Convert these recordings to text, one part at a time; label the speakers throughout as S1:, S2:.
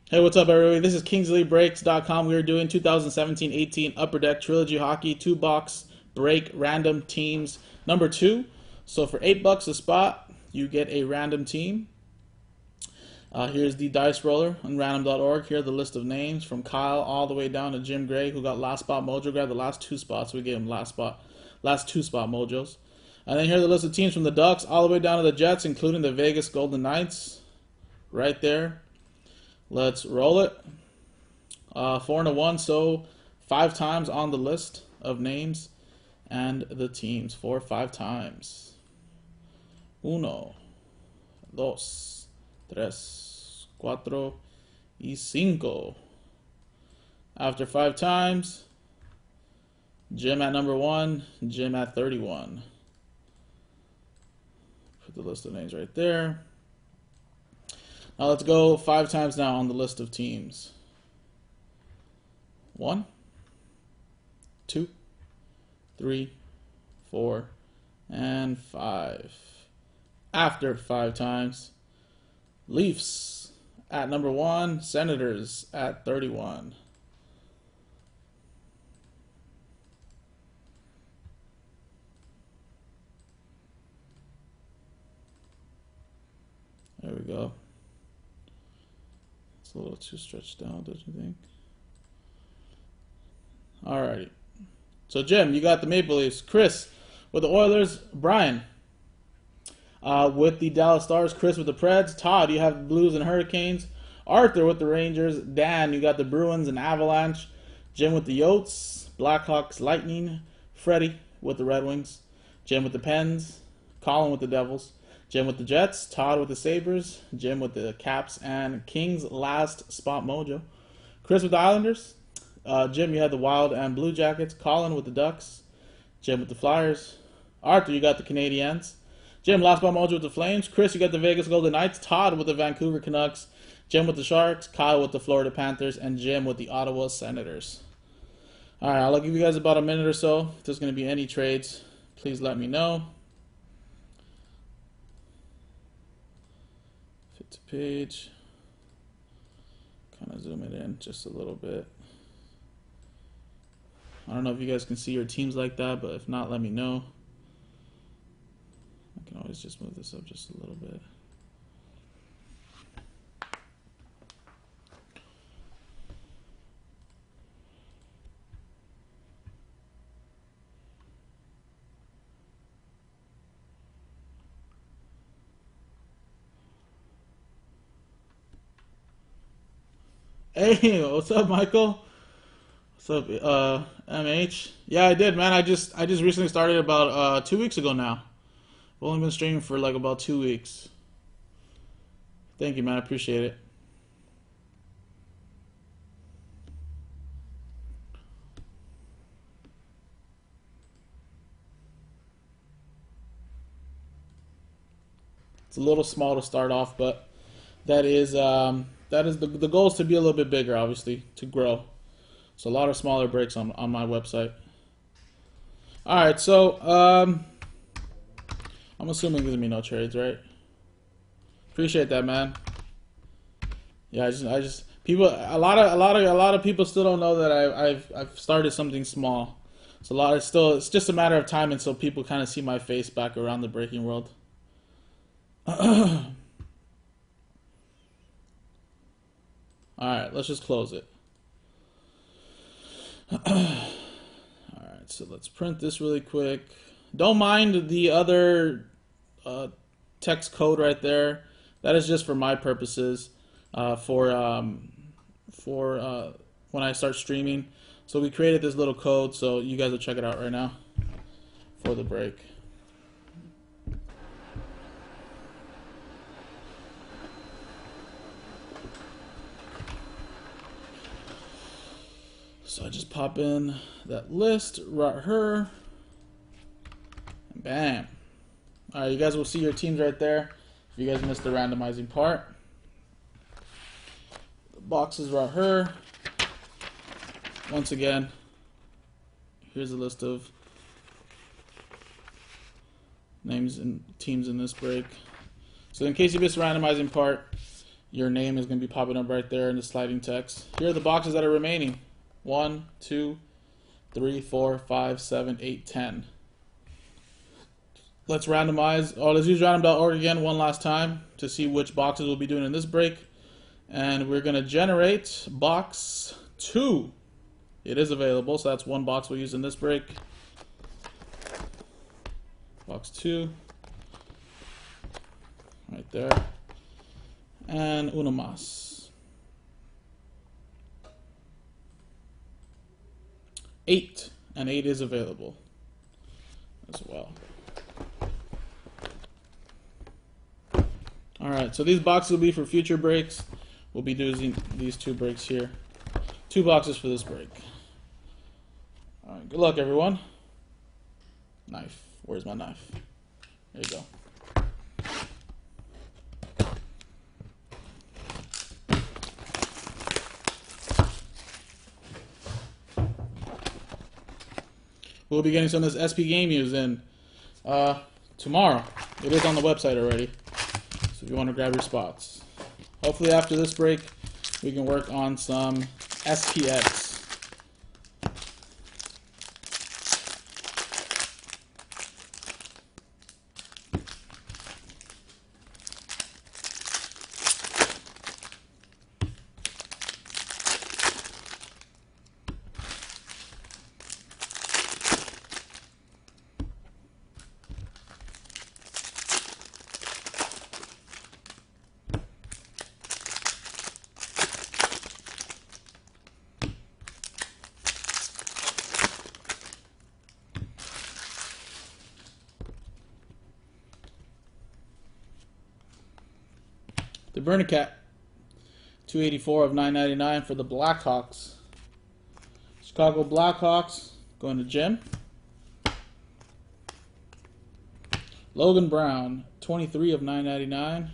S1: Hey, what's up, everybody? This is KingsleyBreaks.com. We are doing 2017-18 Upper Deck Trilogy Hockey 2-box break random teams number 2. So for $8 a spot, you get a random team. Here's the dice roller on random.org. Here are the list of names from Kyle all the way down to Jim Gray, who got last spot mojo. Grabbed the last 2 spots. We gave him last 2 spot mojos. And then here are the list of teams from the Ducks all the way down to the Jets, including the Vegas Golden Knights. Right there. Let's roll it. 4-1, so 5 times on the list of names and the teams. 5 times. 1, 2, 3, 4, y 5. After 5 times, Jim at number 1, Jim at 31. Put the list of names right there. Now let's go 5 times now on the list of teams. 1, 2, 3, 4, and 5. After 5 times, Leafs at number 1, Senators at 31. There we go. A little too stretched out, don't you think? Alrighty. So Jim, you got the Maple Leafs. Chris with the Oilers. Brian with the Dallas Stars. Chris with the Preds. Todd, you have the Blues and Hurricanes. Arthur with the Rangers. Dan, you got the Bruins and Avalanche. Jim with the Yotes. Blackhawks, Lightning. Freddie with the Red Wings. Jim with the Pens. Colin with the Devils. Jim with the Jets, Todd with the Sabres, Jim with the Caps, and Kings last spot mojo. Chris with the Islanders. Jim, you had the Wild and Blue Jackets. Colin with the Ducks. Jim with the Flyers. Arthur, you got the Canadiens. Jim, last spot mojo with the Flames. Chris, you got the Vegas Golden Knights. Todd with the Vancouver Canucks. Jim with the Sharks. Kyle with the Florida Panthers. And Jim with the Ottawa Senators. Alright, I'll give you guys about a minute or so. If there's going to be any trades, please let me know. To page, kind of zoom it in just a little bit. I don't know if you guys can see your teams like that, but if not, let me know. I can always just move this up just a little bit. Hey, what's up, Michael? What's up, MH? Yeah, I did, man. I just recently started about 2 weeks ago now. I've only been streaming for like about 2 weeks. Thank you, man. I appreciate it. It's a little small to start off, but that is the goal is to be a little bit bigger, obviously, to grow. So a lot of smaller breaks on my website. All right, so I'm assuming there's gonna be no trades, right? Appreciate that, man. Yeah, I just people a lot of people still don't know that I've started something small. It's just a matter of time until people kind of see my face back around the breaking world. All right, let's just close it. Alright, so let's print this really quick. Don't mind the other text code right there. That is just for my purposes, for when I start streaming. So we created this little code, so you guys will check it out right now for the break. So I just pop in that list right here, and bam. All right, you guys will see your teams right there. If you guys missed the randomizing part, the boxes right here. Once again, here's a list of names and teams in this break. So in case you missed the randomizing part, your name is going to be popping up right there in the sliding text. Here are the boxes that are remaining. 1, 2, 3, 4, 5, 7, 8, 10. Let's randomize. Oh, let's use random.org again one last time to see which boxes we'll be doing in this break. And we're going to generate box 2. It is available, so that's one box we'll use in this break. Box 2. Right there. And uno más. 8. And 8 is available as well. Alright, so these boxes will be for future breaks. We'll be doing these 2 breaks here. 2 boxes for this break. Alright, good luck everyone. Knife. Where's my knife? There you go. We'll be getting some of this SP Game News in tomorrow. It is on the website already, so if you want to grab your spots. Hopefully after this break, we can work on some SPX. The Bernicat, 284 of 999 for the Blackhawks. Chicago Blackhawks going to Jim. Logan Brown, 23 of 999.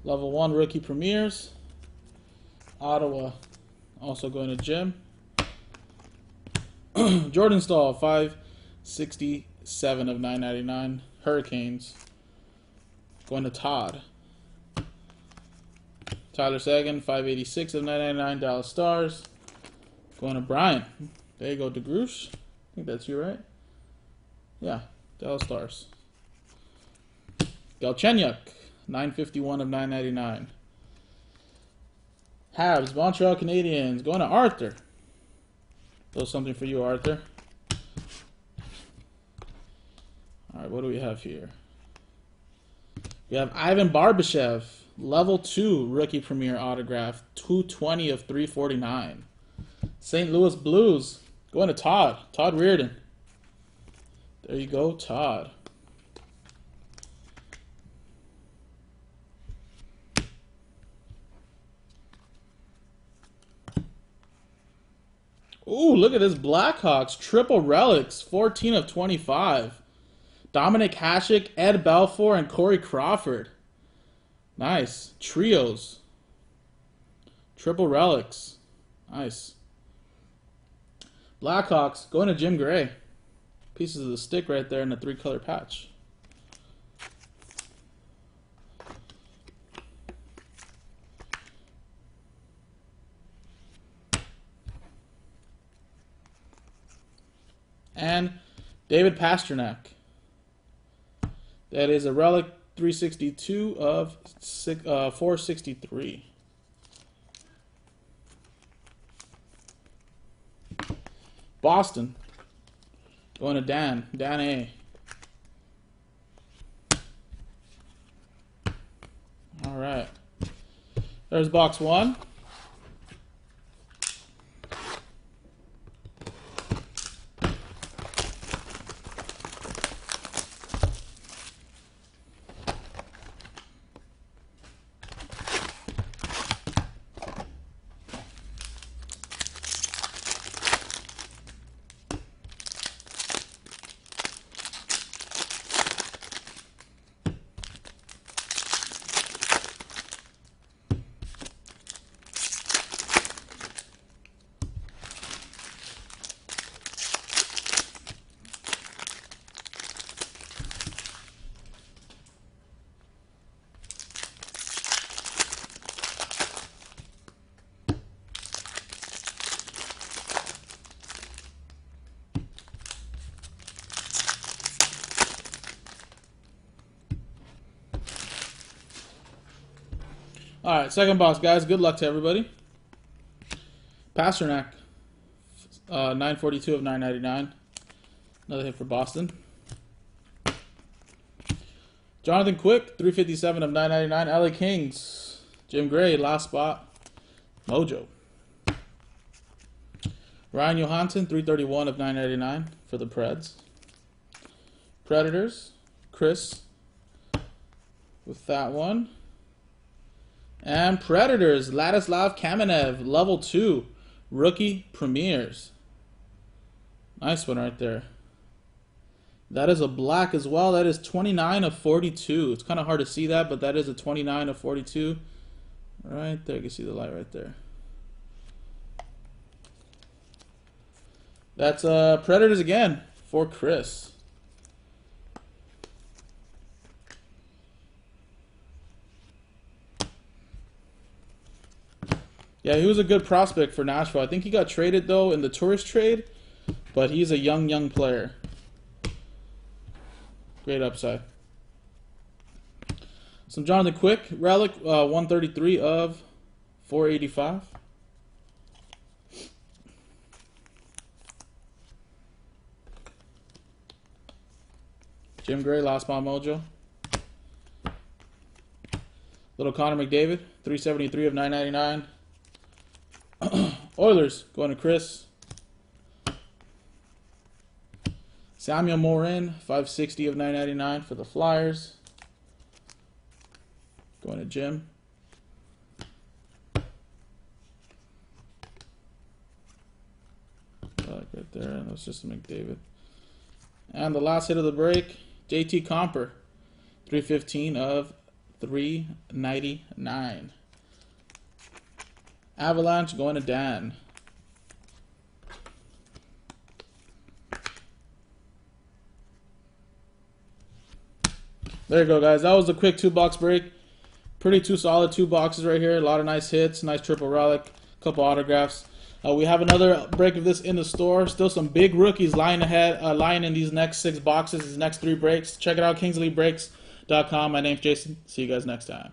S1: Level 1 rookie premieres. Ottawa, also going to Jim. Jordan Stahl, 567 of 999. Hurricanes, going to Todd. Tyler Sagan, 586 of 999, Dallas Stars. Going to Brian. There you go, DeGroosh. I think that's you, right? Yeah, Dallas Stars. Galchenyuk, 951 of 999. Habs, Montreal Canadiens. Going to Arthur. There's something for you, Arthur. All right, what do we have here? We have Ivan Barbashev. Level 2 rookie premier autograph, 220 of 349. St. Louis Blues, going to Todd. Todd Reardon. There you go, Todd. Ooh, look at this Blackhawks. Triple relics, 14 of 25. Dominic Hasek, Ed Belfour, and Corey Crawford. Nice. Trios. Triple relics. Nice. Blackhawks going to Jim Gray. Pieces of the stick right there in the 3-color patch. And David Pastrnak. That is a relic 362 of 463. Boston. Going to Dan. Dan A. All right. There's box 1. All right, second box, guys. Good luck to everybody. Pasternak, 942 of 999. Another hit for Boston. Jonathan Quick, 357 of 999. LA Kings. Jim Gray, last spot. Mojo. Ryan Johansson, 331 of 999 for the Preds. Predators. Chris with that one. And Predators, Ladislav Kamenev, level 2, rookie premieres. Nice one right there. That is a black as well. That is 29 of 42. It's kind of hard to see that, but that is a 29 of 42. Right there, you can see the light right there. That's Predators again for Chris. Yeah, he was a good prospect for Nashville. I think he got traded, though, in the tourist trade, but he's a young player. Great upside. Some Jonathan Quick, relic, 133 of 485. Jim Gray, last spot mojo. Little Connor McDavid, 373 of 999. Oilers, going to Chris. Samuel Morin, 560 of 999 for the Flyers. Going to Jim. Right there, that's just a McDavid. And the last hit of the break, JT Comper, 315 of 399. Avalanche going to Dan. There you go, guys. That was a quick 2-box break. Pretty solid 2 boxes right here. A lot of nice hits, nice triple relic, a couple autographs. We have another break of this in the store. Still some big rookies lying in these next 6 boxes, these next 3 breaks. Check it out, KingsleyBreaks.com. My name's Jason. See you guys next time.